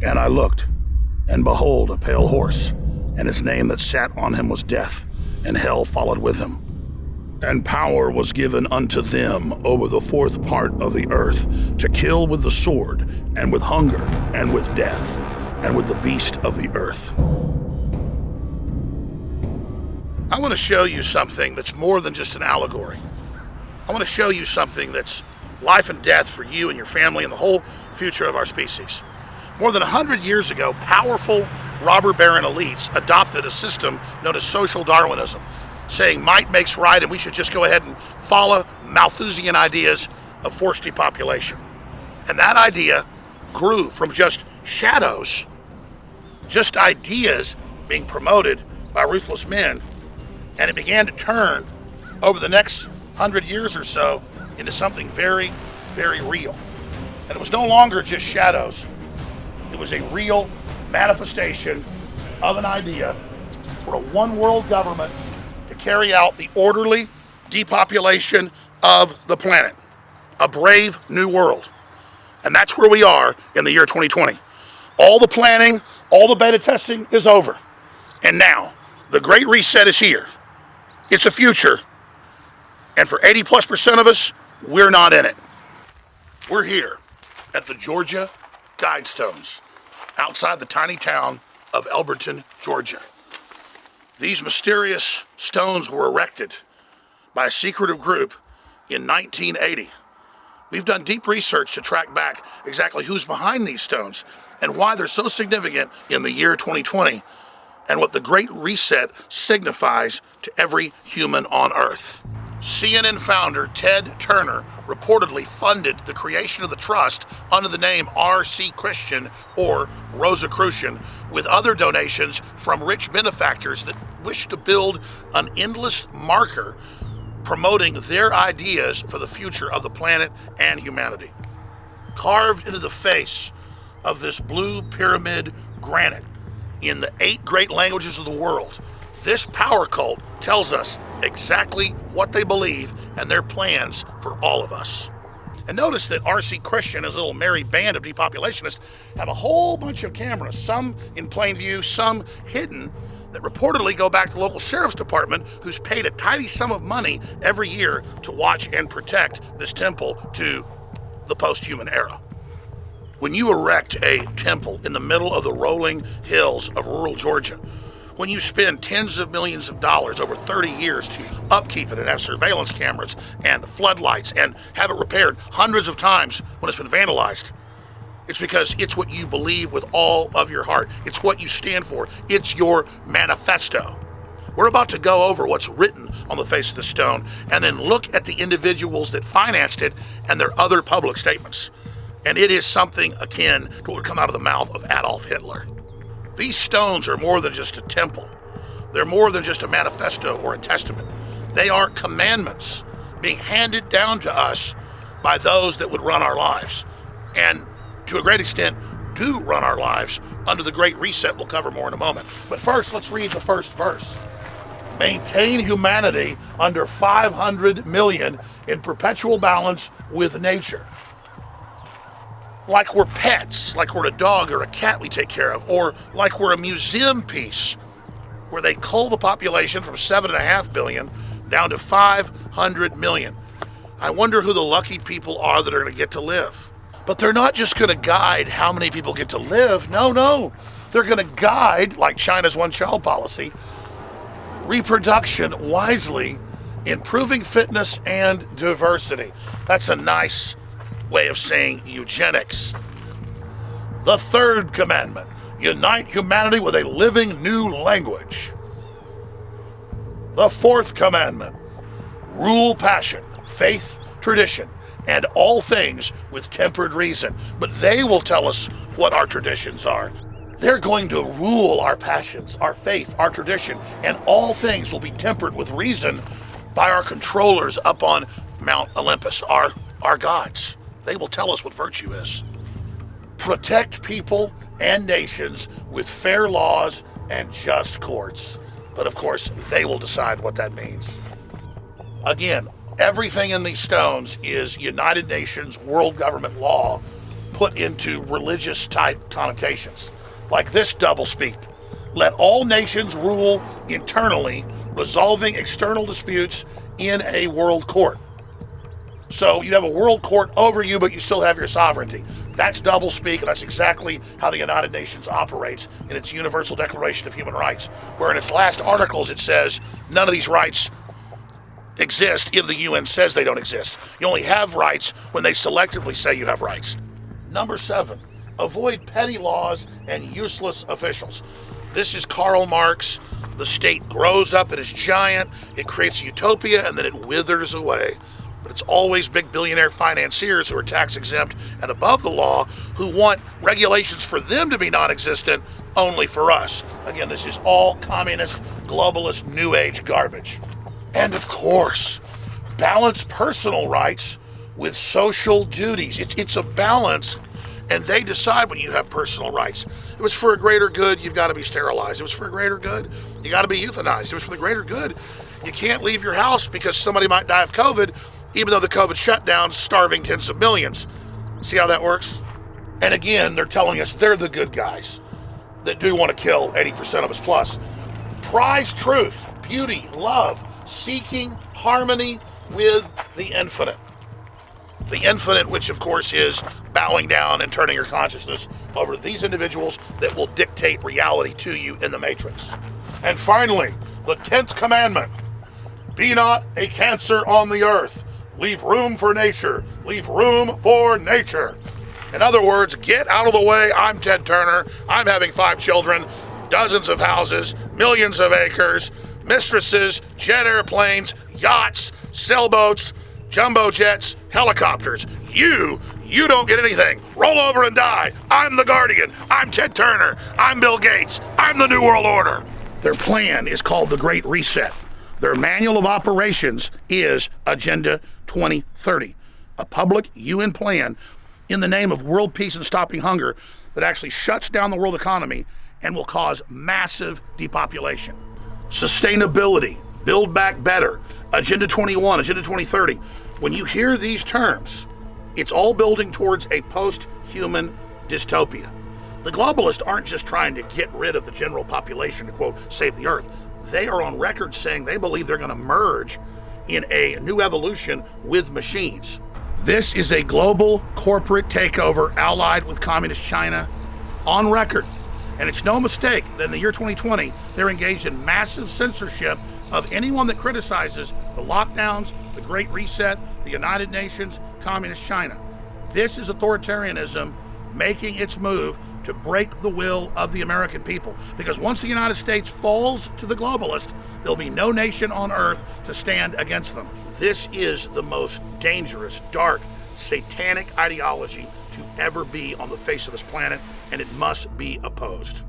And I looked, and behold, a pale horse, and his name that sat on him was Death, and hell followed with him. And power was given unto them over the fourth part of the earth to kill with the sword, and with hunger, and with death, and with the beast of the earth. I want to show you something that's more than just an allegory. I want to show you something that's life and death for you and your family and the whole future of our species. More than 100 years ago, powerful robber baron elites adopted a system known as social Darwinism, saying might makes right and we should just go ahead and follow Malthusian ideas of forced depopulation. And that idea grew from just shadows, just ideas being promoted by ruthless men, and it began to turn over the next 100 years or so into something very, very real. And it was no longer just shadows. It was a real manifestation of an idea for a one world government to carry out the orderly depopulation of the planet. A brave new world. And that's where we are in the year 2020. All the planning, all the beta testing is over. And now, the Great Reset is here. It's a future. And for 80+% of us, we're not in it. We're here at the Georgia Guidstones, outside the tiny town of Elberton, Georgia. These mysterious stones were erected by a secretive group in 1980. We've done deep research to track back exactly who's behind these stones and why they're so significant in the year 2020 and what the Great Reset signifies to every human on Earth. CNN founder Ted Turner reportedly funded the creation of the trust under the name R.C. Christian or Rosicrucian, with other donations from rich benefactors that wish to build an endless marker promoting their ideas for the future of the planet and humanity. Carved into the face of this blue pyramid granite in the 8 great languages of the world, this power cult tells us exactly what they believe and their plans for all of us. And notice that R.C. Christian and his little merry band of depopulationists have a whole bunch of cameras, some in plain view, some hidden, that reportedly go back to the local sheriff's department, who's paid a tidy sum of money every year to watch and protect this temple to the post-human era. When you erect a temple in the middle of the rolling hills of rural Georgia, when you spend tens of millions of dollars over 30 years to upkeep it and have surveillance cameras and floodlights and have it repaired hundreds of times when it's been vandalized, it's because it's what you believe with all of your heart. It's what you stand for. It's your manifesto. We're about to go over what's written on the face of the stone and then look at the individuals that financed it and their other public statements. And it is something akin to what would come out of the mouth of Adolf Hitler. These stones are more than just a temple. They're more than just a manifesto or a testament. They are commandments being handed down to us by those that would run our lives. And to a great extent, do run our lives under the Great Reset we'll cover more in a moment. But first, let's read the first verse. Maintain humanity under 500 million in perpetual balance with nature. Like we're pets, like we're a dog or a cat we take care of, or like we're a museum piece where they cull the population from 7.5 billion down to 500 million. I wonder who the lucky people are that are going to get to live. But they're not just going to guide how many people get to live. No. They're going to guide, like China's one-child policy, reproduction wisely, improving fitness and diversity. That's a nice way of saying eugenics. The third commandment, unite humanity with a living new language. The fourth commandment, rule passion, faith, tradition, and all things with tempered reason. But they will tell us what our traditions are. They're going to rule our passions, our faith, our tradition, and all things will be tempered with reason by our controllers up on Mount Olympus, our gods. They will tell us what virtue is. Protect people and nations with fair laws and just courts. But of course, they will decide what that means. Again, everything in these stones is United Nations world government law put into religious type connotations, like this doublespeak. Let all nations rule internally, resolving external disputes in a world court. So you have a world court over you, but you still have your sovereignty. That's doublespeak, and that's exactly how the United Nations operates in its Universal Declaration of Human Rights, where in its last articles it says none of these rights exist if the UN says they don't exist. You only have rights when they selectively say you have rights. Number 7, avoid petty laws and useless officials. This is Karl Marx. The state grows up, it is giant, it creates utopia, and then it withers away. But it's always big billionaire financiers who are tax exempt and above the law who want regulations for them to be non-existent only for us. Again, this is all communist, globalist, new age garbage. And of course, balance personal rights with social duties. It's a balance, and they decide when you have personal rights. It was for a greater good, you've got to be sterilized. It was for a greater good, you got to be euthanized. It was for the greater good, you can't leave your house because somebody might die of COVID, even though the COVID shutdown's starving tens of millions. See how that works? And again, they're telling us they're the good guys that do want to kill 80% of us plus. Prize truth, beauty, love, seeking harmony with the infinite. The infinite, which of course is bowing down and turning your consciousness over to these individuals that will dictate reality to you in the matrix. And finally, the 10th commandment, be not a cancer on the earth. Leave room for nature. Leave room for nature. In other words, get out of the way. I'm Ted Turner. I'm having 5 children, dozens of houses, millions of acres, mistresses, jet airplanes, yachts, sailboats, jumbo jets, helicopters. You don't get anything. Roll over and die. I'm the Guardian. I'm Ted Turner. I'm Bill Gates. I'm the New World Order. Their plan is called the Great Reset. Their manual of operations is Agenda 2030, a public UN plan in the name of world peace and stopping hunger that actually shuts down the world economy and will cause massive depopulation. Sustainability, build back better, Agenda 21, Agenda 2030. When you hear these terms, it's all building towards a post-human dystopia. The globalists aren't just trying to get rid of the general population to, quote, save the earth. They are on record saying they believe they're going to merge in a new evolution with machines. This is a global corporate takeover allied with communist China on record. And it's no mistake that in the year 2020, they're engaged in massive censorship of anyone that criticizes the lockdowns, the Great Reset, the United Nations, communist China. This is authoritarianism making its move to break the will of the American people. Because once the United States falls to the globalist, there'll be no nation on earth to stand against them. This is the most dangerous, dark, satanic ideology to ever be on the face of this planet, and it must be opposed.